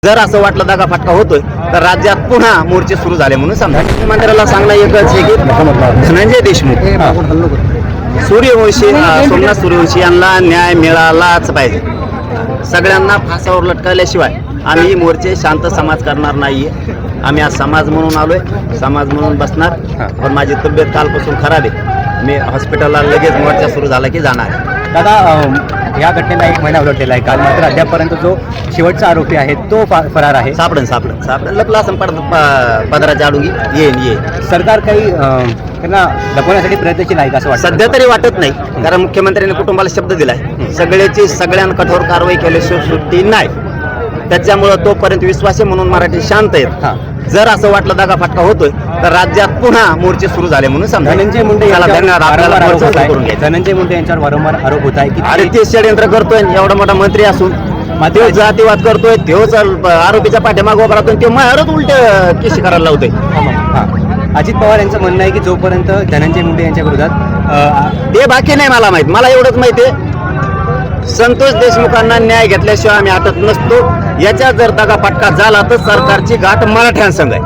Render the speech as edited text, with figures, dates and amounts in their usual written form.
जर असं वाटलं दगाफटका होतोय तर राज्यात पुन्हा मोर्चे सुरू झाले म्हणून समजा. मुख्यमंत्र्याला सांगणं एकच आहे की धनंजय देशमुख सूर्यवंशी सोमनाथ सूर्यवंशी यांना न्याय मिळालाच पाहिजे. सगळ्यांना फासावर लटकवल्याशिवाय आम्ही मोर्चे शांत समाज करणार नाहीये. आम्ही आज समाज म्हणून आलोय, समाज म्हणून बसणार. पण माझी तब्येत कालपासून खराब आहे. मी हॉस्पिटलला लगेच मोर्चा सुरू झाला की जाणार. दादा, या घटनेला 1 महिना उलटलेला आहे. काल मात्र अद्यापपर्यंत जो शेवटचा आरोपी आहे तो फरार आहे. सापडन लपला असं पदराच्या आडून येईन. सरकार काही त्यांना लपवण्यासाठी प्रयत्नशील आहे का असं वाटतं? सध्या तरी वाटत नाही, कारण मुख्यमंत्र्यांनी कुटुंबाला शब्द दिलाय सगळ्यांना कठोर कारवाई केल्याशिवाय सुट्टी नाही. त्याच्यामुळं तोपर्यंत विश्वास आहे म्हणून मराठी शांत आहेत. जर असं वाटलं दगाफटका होतोय तर राज्यात पुन्हा मोर्चे सुरू झाले म्हणून समजा. धनंजय मुंडे यांच्यावर वारंवार आरोप होत आहे की अरे ते षडयंत्र करतोय. एवढा मोठा मंत्री असून तो जातीवाद करतोय, तोच आरोपीच्या पाठीमागं उभा राहतोय, ते माझ्यावरच उलट केशी करायला लावतोय. अजित पवार यांचं म्हणणं आहे की जोपर्यंत धनंजय मुंडे यांच्या विरोधात ते बाकी नाही मला माहित. मला एवढंच माहिती आहे, संतोष देशमुखांना न्याय घेतल्याशिवाय आम्ही हटत नसतो. याच्या जर दगाफटका झाला तर सरकारची गाठ मराठ्यांसंग आहे.